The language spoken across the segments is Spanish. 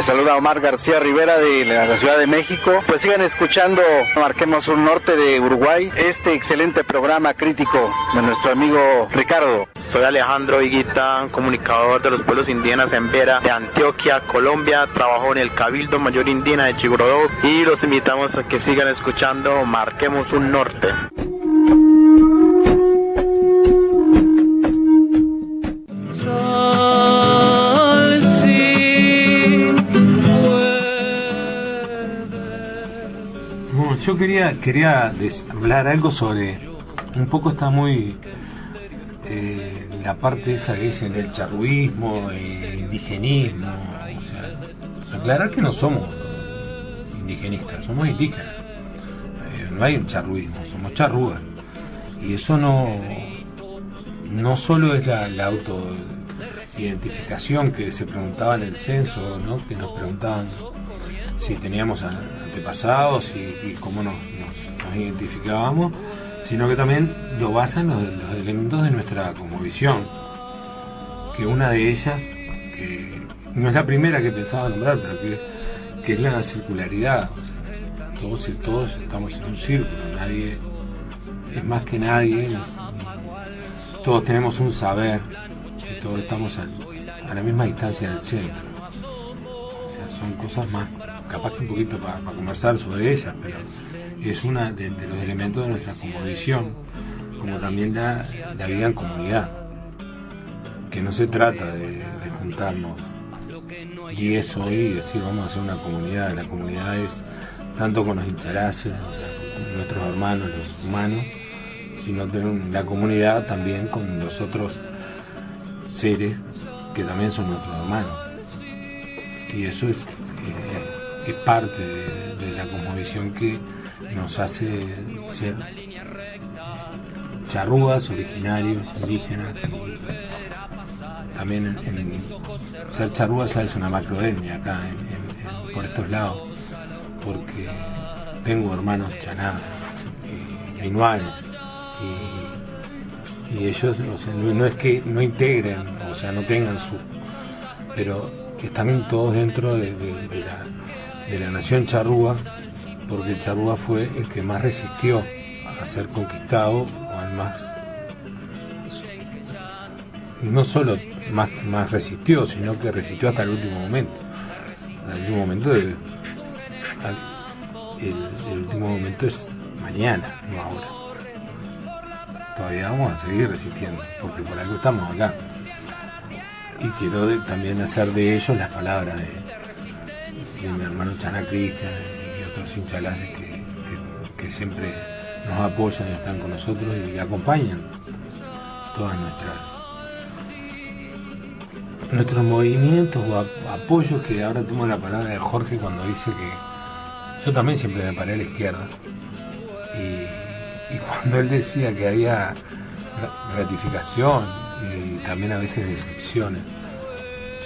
Les saluda Omar García Rivera de la Ciudad de México. Pues sigan escuchando Marquemos un Norte de Uruguay, este excelente programa crítico de nuestro amigo Ricardo. Soy Alejandro Higuita, comunicador de los pueblos indígenas en Vera, de Antioquia, Colombia. Trabajo en el Cabildo Mayor Indígena de Chigorodó y los invitamos a que sigan escuchando Marquemos un Norte. Yo quería hablar algo sobre, un poco está muy la parte esa que dicen el charruismo, indigenismo, o sea, aclarar que no somos indigenistas, somos indígenas, no hay un charruismo, somos charrúas, y eso no solo es la autoidentificación que se preguntaba en el censo, ¿no? Que nos preguntaban si teníamos antepasados y cómo nos identificábamos, sino que también lo basan los elementos de nuestra cosmovisión, que una de ellas, que no es la primera que pensaba nombrar, pero que es la circularidad. O sea, todos estamos en un círculo, nadie es más que nadie, todos tenemos un saber y todos estamos a la misma distancia del centro. O sea, son cosas más, capaz que un poquito para conversar sobre ellas, pero es una de los elementos de nuestra cosmovisión, como también la vida en comunidad, que no se trata de juntarnos 10 hoy y decir vamos a hacer una comunidad. La comunidad es tanto con los incharayes, o sea, con nuestros hermanos, los humanos, sino tener la comunidad también con los otros seres que también son nuestros hermanos, y eso es parte de la cosmovisión que nos hace ser charrúas, originarios, indígenas, y también ser charrúas es una macroetnia acá por estos lados, porque tengo hermanos chaná, minuares, y ellos, o sea, no es que no integren, o sea, no tengan pero que están todos dentro de la nación charrúa, porque el charrúa fue el que más resistió a ser conquistado, o el más, no solo más resistió, sino que resistió hasta el último momento. El último momento el último momento es mañana, no ahora. Todavía vamos a seguir resistiendo, porque por algo estamos acá. Y quiero también hacer de ellos las palabras de mi hermano Chaná Cristian y otros hinchalaces que siempre nos apoyan y están con nosotros y acompañan todas nuestros movimientos o apoyos, que ahora tomo la palabra de Jorge cuando dice que yo también siempre me paré a la izquierda, y cuando él decía que había gratificación y también a veces decepciones,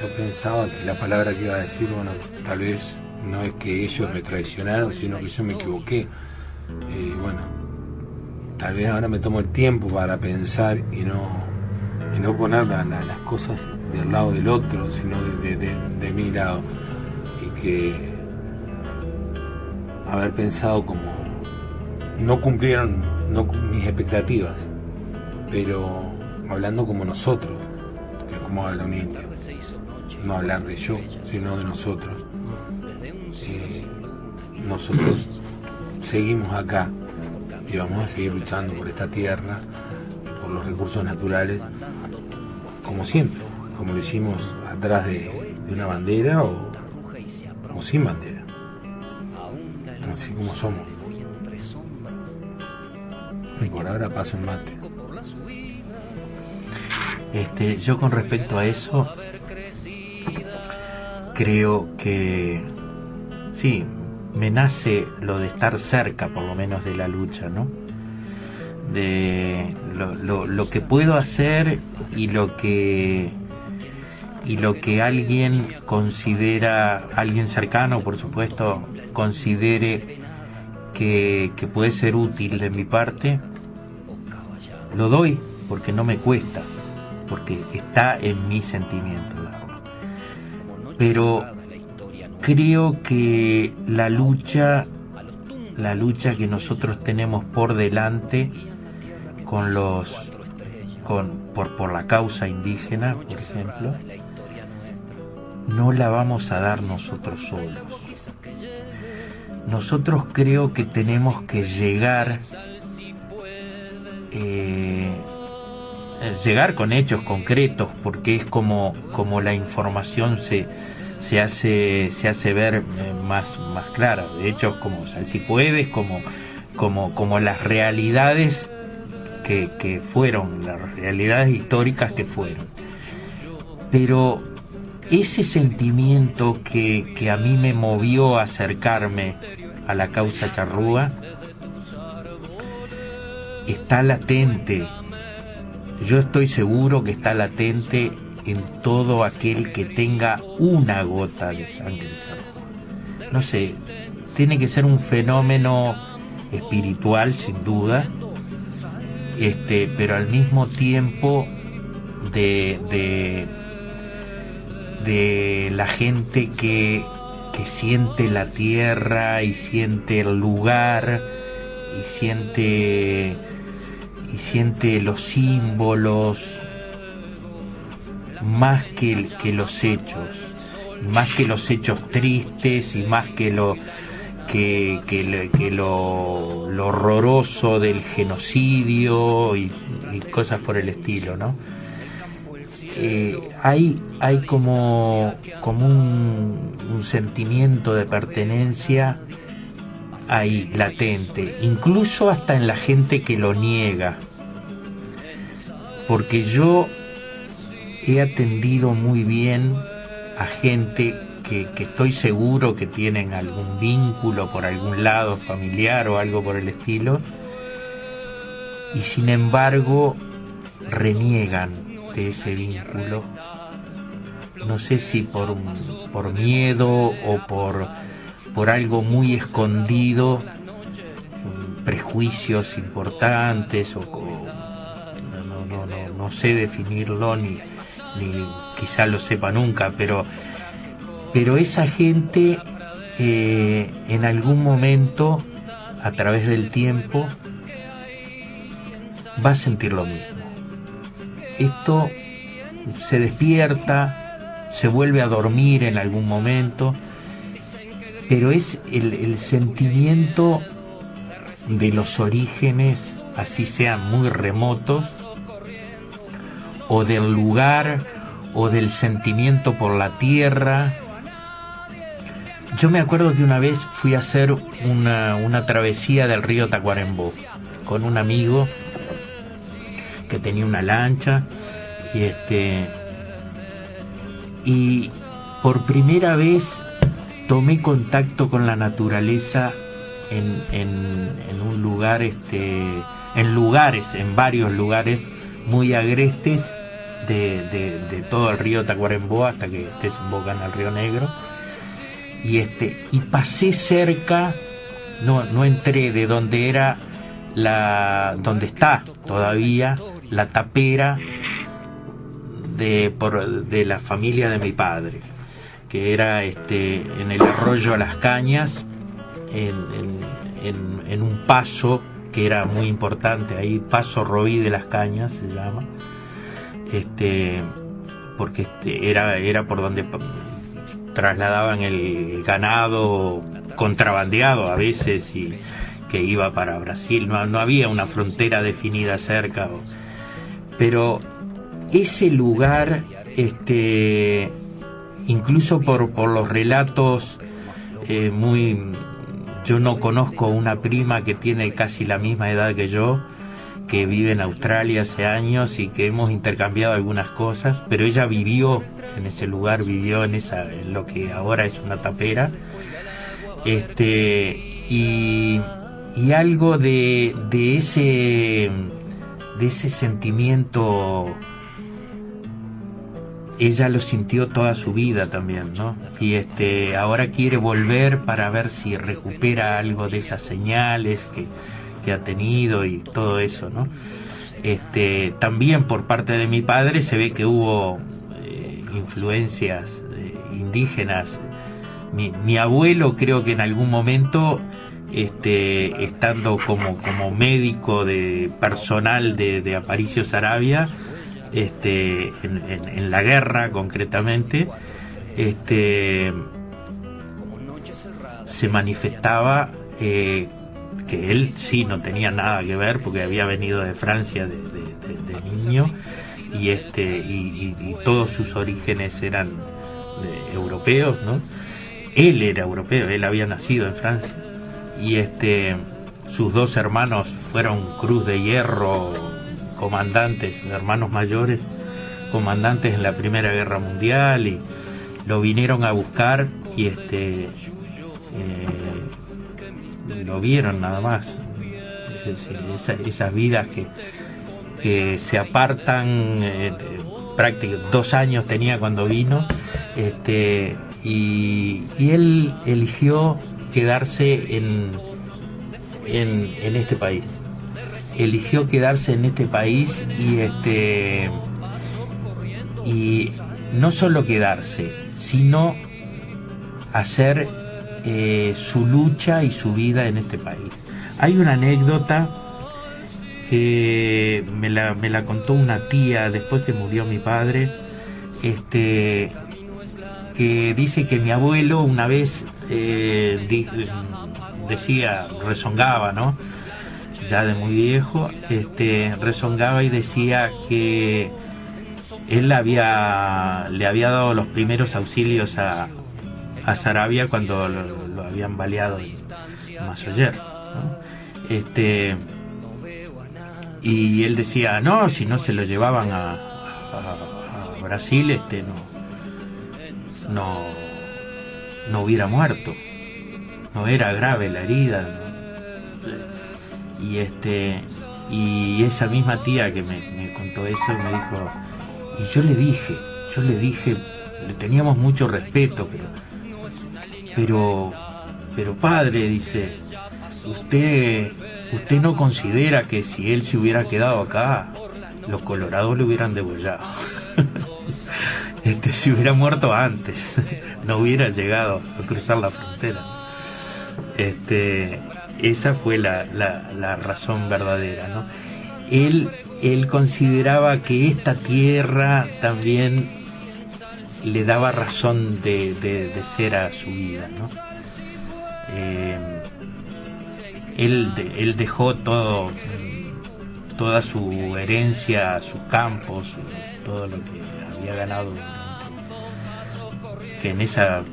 yo pensaba que la palabra que iba a decir, bueno, tal vez no es que ellos me traicionaron, sino que yo me equivoqué. Bueno, tal vez ahora me tomo el tiempo para pensar y no poner las cosas del lado del otro, sino de mi lado, y que haber pensado como no cumplieron mis expectativas, pero hablando como nosotros, que es como habla un indio, no hablar de yo, sino de nosotros. Nosotros seguimos acá y vamos a seguir luchando por esta tierra y por los recursos naturales, como siempre, como lo hicimos atrás de una bandera o sin bandera, así como somos. Y por ahora paso el mate. Yo con respecto a eso creo que sí, me nace lo de estar cerca por lo menos de la lucha, ¿no? De lo que puedo hacer y lo que alguien considera, alguien cercano por supuesto, considere que puede ser útil de mi parte, lo doy porque no me cuesta, porque está en mi sentimiento. Pero creo que la lucha que nosotros tenemos por delante por la causa indígena, por ejemplo, no la vamos a dar nosotros solos. Nosotros creo que tenemos que llegar con hechos concretos, porque es como la información se hace ver más clara. De hecho, como Salsipuedes, como las realidades que fueron, las realidades históricas que fueron. Pero ese sentimiento que a mí me movió a acercarme a la causa charrúa está latente. Yo estoy seguro que está latente en todo aquel que tenga una gota de sangre charrúa. No sé, tiene que ser un fenómeno espiritual, sin duda, pero al mismo tiempo de la gente que siente la tierra y siente el lugar y siente los símbolos más que los hechos, más que los hechos tristes y más que lo horroroso del genocidio y cosas por el estilo, ¿no? Hay como un sentimiento de pertenencia ahí latente, incluso hasta en la gente que lo niega, porque yo he atendido muy bien a gente que estoy seguro que tienen algún vínculo por algún lado familiar o algo por el estilo, y sin embargo reniegan de ese vínculo, no sé si por miedo o por algo muy escondido, prejuicios importantes, no sé definirlo, ni quizá lo sepa nunca, pero esa gente en algún momento, a través del tiempo, va a sentir lo mismo. Esto se despierta, se vuelve a dormir en algún momento, pero es el sentimiento de los orígenes, así sean muy remotos, o del lugar, o del sentimiento por la tierra. Yo me acuerdo que una vez fui a hacer una travesía del río Tacuarembó con un amigo que tenía una lancha, y por primera vez tomé contacto con la naturaleza en un lugar, en varios lugares muy agrestes de todo el río Tacuarembó hasta que desembocan al río Negro, y pasé cerca, no entré, de donde era donde está todavía la tapera de la familia de mi padre, que era en el arroyo Las Cañas, en un paso que era muy importante ahí, Paso Robí de Las Cañas se llama, porque era por donde trasladaban el ganado contrabandeado a veces, y que iba para Brasil. No había una frontera definida cerca, pero ese lugar, incluso por los relatos yo no conozco una prima que tiene casi la misma edad que yo, que vive en Australia hace años y que hemos intercambiado algunas cosas, pero ella vivió en ese lugar, vivió en lo que ahora es una tapera, y algo de ese sentimiento ella lo sintió toda su vida también, ¿no? Y ahora quiere volver para ver si recupera algo de esas señales que ha tenido y todo eso, ¿no? También por parte de mi padre se ve que hubo influencias indígenas Mi abuelo, creo que en algún momento, estando como médico de personal de Aparicio Saravia, en la guerra concretamente, se manifestaba que él sí no tenía nada que ver, porque había venido de Francia de niño, y todos sus orígenes eran europeos, ¿no? Él era europeo, él había nacido en Francia, y sus dos hermanos fueron Cruz de Hierro, comandantes, hermanos mayores, comandantes en la Primera Guerra Mundial, y lo vinieron a buscar y lo vieron nada más. Es decir, esas vidas que se apartan, prácticamente 2 años tenía cuando vino, y él eligió quedarse en este país. Eligió quedarse en este país y no solo quedarse, sino hacer su lucha y su vida en este país. Hay una anécdota que me la contó una tía después que murió mi padre, que dice que mi abuelo una vez decía, rezongaba, ¿no? Ya de muy viejo, rezongaba y decía que él le había dado los primeros auxilios a Saravia cuando lo habían baleado en Massoyer, ¿no? Y él decía, no, si no se lo llevaban a Brasil, no hubiera muerto, no era grave la herida, ¿no? Y esa misma tía que me contó eso me dijo, y yo le dije, le teníamos mucho respeto, pero padre, dice, usted no considera que si él se hubiera quedado acá, los colorados le hubieran degollado. Si hubiera muerto antes, no hubiera llegado a cruzar la frontera. Esa fue la razón verdadera, ¿no? Él consideraba que esta tierra también le daba razón de ser a su vida, ¿no? Él dejó toda su herencia, sus campos, todo lo que había ganado, que en esa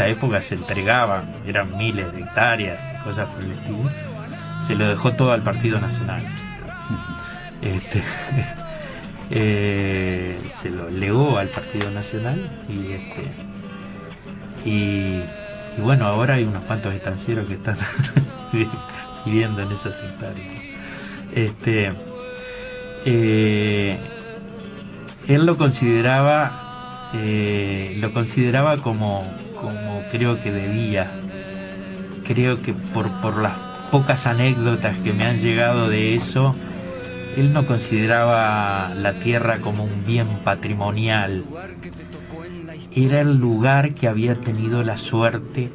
época se entregaban, eran miles de hectáreas, cosas por el estilo. Se lo dejó todo al Partido Nacional. Se lo legó al Partido Nacional y bueno, ahora hay unos cuantos estancieros que están viviendo en esas hectáreas. Él lo consideraba como creo que debía. Creo que por las pocas anécdotas que me han llegado de eso, él no consideraba la tierra como un bien patrimonial. Era el lugar que había tenido la suerte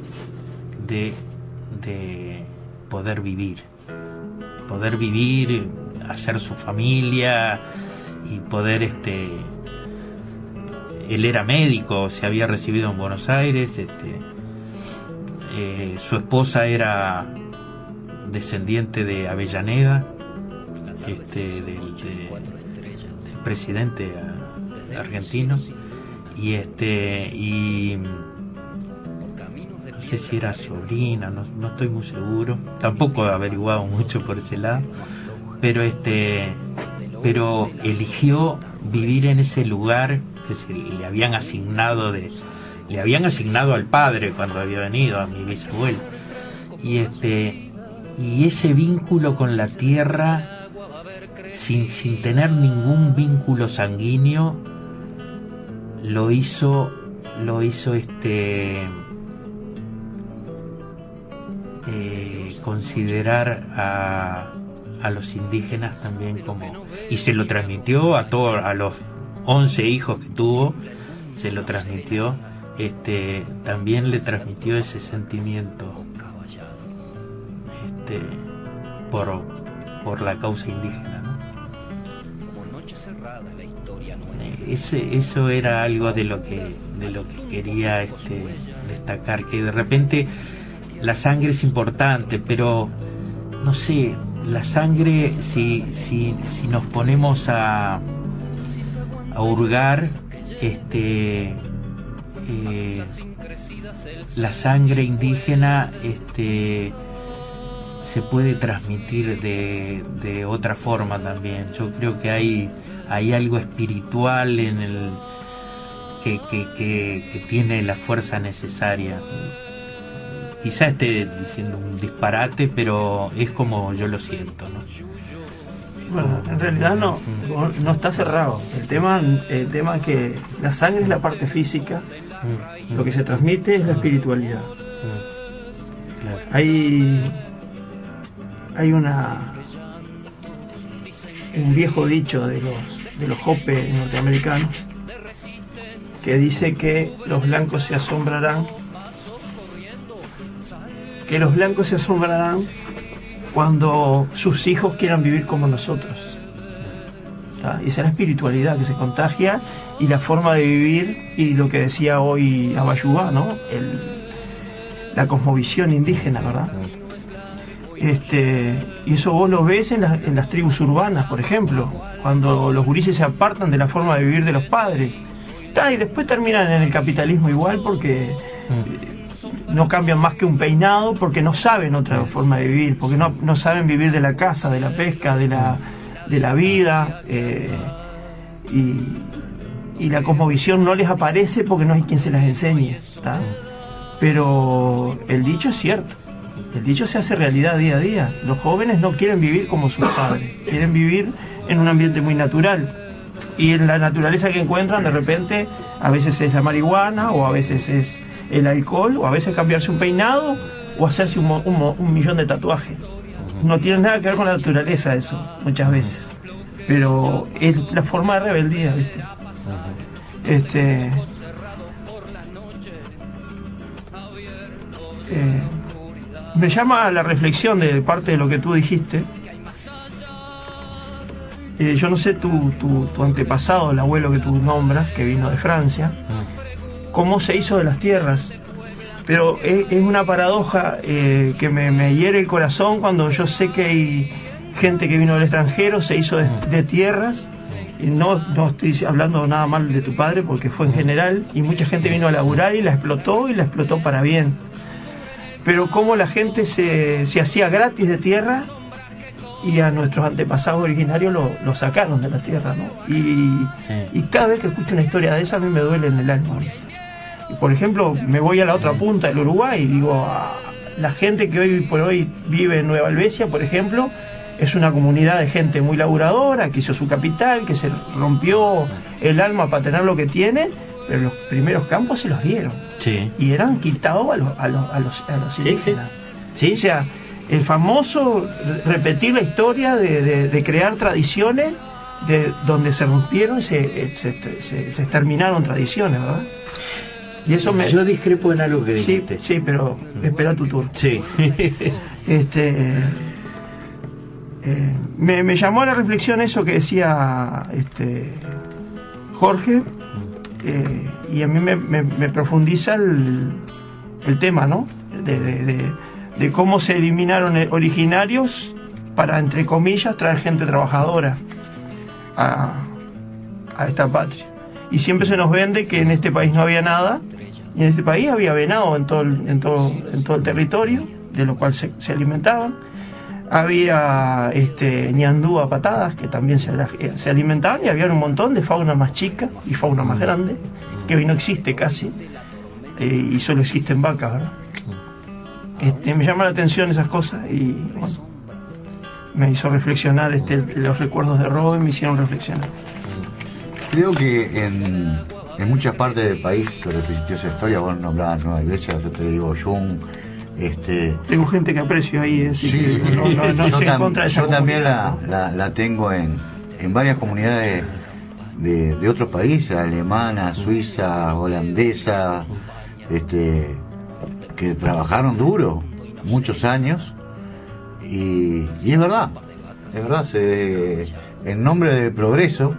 de poder vivir, hacer su familia y poder él era médico, se había recibido en Buenos Aires, su esposa era descendiente de Avellaneda, del presidente argentino, y no sé si era sobrina, no estoy muy seguro, tampoco he averiguado mucho por ese lado, pero eligió vivir en ese lugar que le habían asignado al padre cuando había venido, a mi bisabuelo, y ese vínculo con la tierra, sin tener ningún vínculo sanguíneo, lo hizo considerar a los indígenas también como, y se lo transmitió a los 11 hijos que tuvo, se lo transmitió, también le transmitió ese sentimiento por la causa indígena, ¿no? Eso era algo de lo que quería destacar, que de repente la sangre es importante, pero no sé, la sangre, si nos ponemos a hurgar, la sangre indígena se puede transmitir de otra forma también. Yo creo que hay algo espiritual en el que tiene la fuerza necesaria. Quizá esté diciendo un disparate, pero es como yo lo siento, ¿no? Bueno, en realidad no está cerrado. El tema es que la sangre es la parte física, lo que se transmite es la espiritualidad. Claro. Hay un viejo dicho de los Hopi norteamericanos que dice que los blancos se asombrarán cuando sus hijos quieran vivir como nosotros. ¿Tá? Esa es la espiritualidad que se contagia y la forma de vivir, y lo que decía hoy Abayubá, ¿no? La cosmovisión indígena, ¿verdad? Y eso vos lo ves en las tribus urbanas, por ejemplo, cuando los gurises se apartan de la forma de vivir de los padres. Y después terminan en el capitalismo igual, porque no cambian más que un peinado, porque no saben otra forma de vivir, porque no saben vivir de la caza, de la pesca, de la vida, y la cosmovisión no les aparece porque no hay quien se las enseñe, ¿tá? Pero el dicho es cierto, el dicho se hace realidad día a día. Los jóvenes no quieren vivir como sus padres, quieren vivir en un ambiente muy natural, y en la naturaleza que encuentran de repente a veces es la marihuana, o a veces es el alcohol, o a veces cambiarse un peinado o hacerse un millón de tatuajes. No tiene nada que ver con la naturaleza eso, muchas veces, pero es la forma de rebeldía, ¿viste? Me llama la reflexión de parte de lo que tú dijiste. Yo no sé tu antepasado, el abuelo que tú nombras, que vino de Francia, cómo se hizo de las tierras, pero es una paradoja que me hiere el corazón cuando yo sé que hay gente que vino del extranjero, se hizo de tierras, y no estoy hablando nada mal de tu padre porque fue en general, y mucha gente vino a laburar y la explotó para bien, pero cómo la gente se hacía gratis de tierra, y a nuestros antepasados originarios lo sacaron de la tierra, ¿no? Y cada vez que escucho una historia de esa a mí me duele en el alma. Y por ejemplo, me voy a la otra punta del Uruguay y digo, la gente que hoy por hoy vive en Nueva Albesia, por ejemplo, es una comunidad de gente muy laburadora, que hizo su capital, que se rompió el alma para tener lo que tiene, pero los primeros campos se los dieron. Sí. Y eran quitados a los indígenas. Sí. O sea, el famoso repetir la historia de crear tradiciones de donde se rompieron y se exterminaron tradiciones, ¿verdad? Y eso yo discrepo en algo que dijiste. Sí, pero espera tu turno. Sí. Me llamó a la reflexión eso que decía Jorge, y a mí me profundiza el tema, ¿no? De cómo se eliminaron originarios para, entre comillas, traer gente trabajadora a esta patria. Y siempre se nos vende que en este país no había nada, y en este país había venado en todo el territorio, de lo cual se alimentaban. Había ñandú a patadas, que también se alimentaban, y había un montón de fauna más chica y fauna más grande, que hoy no existe casi, y solo existen vacas, ¿verdad? Me llama la atención esas cosas, y bueno, me hizo reflexionar, los recuerdos de Robin me hicieron reflexionar. Creo que en muchas partes del país se repitió esa historia. Vos nombrabas Nueva Iglesia, yo te digo Jung. Tengo gente que aprecio ahí, así sí, que no estoy en contra de esa yo también la tengo en varias comunidades de otros países, alemana, suiza, holandesa, que trabajaron duro muchos años, y es verdad, en nombre del progreso,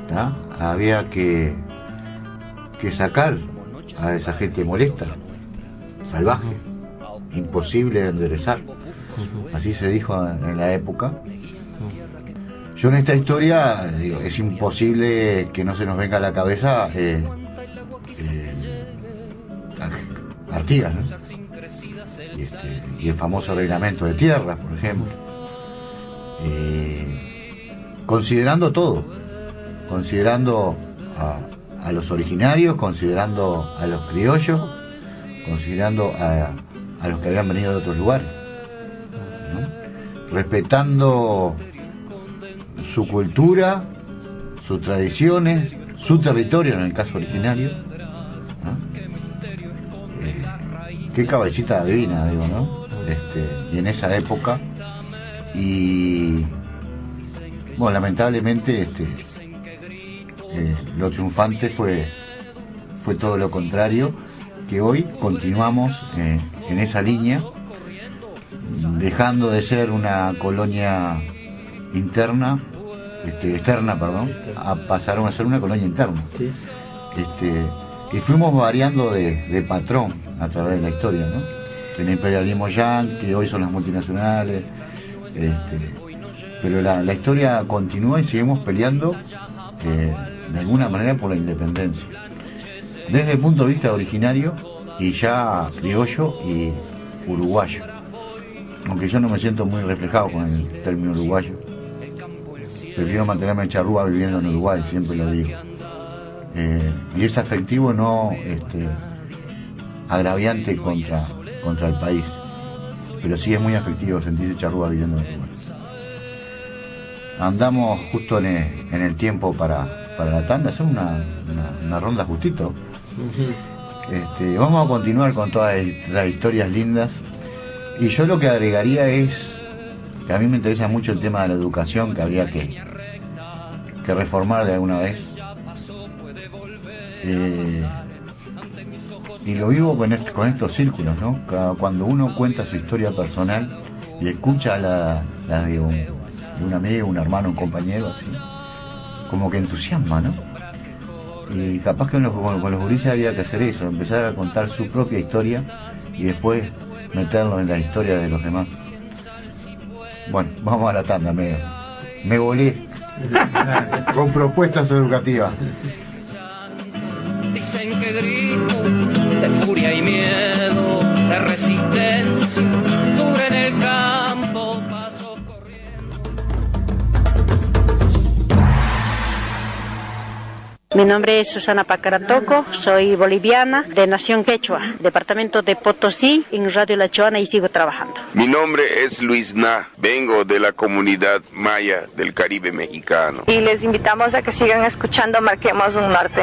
¿tá? Había que sacar a esa gente molesta, salvaje, imposible de enderezar. Así se dijo en la época. Yo en esta historia digo, es imposible que no se nos venga a la cabeza Artigas, ¿no? Y el famoso reglamento de tierras, por ejemplo. Considerando todo, considerando a los originarios, considerando a los criollos, considerando a los que habían venido de otros lugares, ¿no? Respetando su cultura, sus tradiciones, su territorio en el caso originario, ¿no? Qué cabecita divina, digo, ¿no? Y en esa época, y bueno, lamentablemente lo triunfante fue todo lo contrario, que hoy continuamos en esa línea, dejando de ser una colonia externa, a pasar a ser una colonia interna. Sí. Y fuimos variando de patrón a través de la historia, ¿no? El imperialismo yanqui, hoy son las multinacionales, pero la historia continúa y seguimos peleando de alguna manera por la independencia. Desde el punto de vista originario y ya criollo y uruguayo. Aunque yo no me siento muy reflejado con el término uruguayo. Prefiero mantenerme en charrúa viviendo en Uruguay, siempre lo digo. Y es afectivo, no agraviante contra el país. Pero sí es muy afectivo sentirse charrúa viviendo en Uruguay. Andamos justo en el tiempo para la tanda, hacer una ronda justito. Vamos a continuar con todas las historias lindas. Y yo lo que agregaría es que a mí me interesa mucho el tema de la educación, que habría que reformar de alguna vez. Y lo vivo con estos círculos, ¿no? Cuando uno cuenta su historia personal y escucha la de un amigo, un hermano, un compañero, así, como que entusiasma, ¿no? Y capaz que con los gurises había que hacer eso, empezar a contar su propia historia y después meterlo en la historia de los demás. Bueno, vamos a la tanda, me volé con propuestas educativas. Dicen que grito de furia y miedo, de resistencia, dura en el campo, paso corriendo. Mi nombre es Susana Pacaratoco, soy boliviana, de Nación Quechua, departamento de Potosí, en Radio La Choana, y sigo trabajando. Mi nombre es Luis Na, vengo de la comunidad maya del Caribe mexicano. Y les invitamos a que sigan escuchando Marquemos un Norte.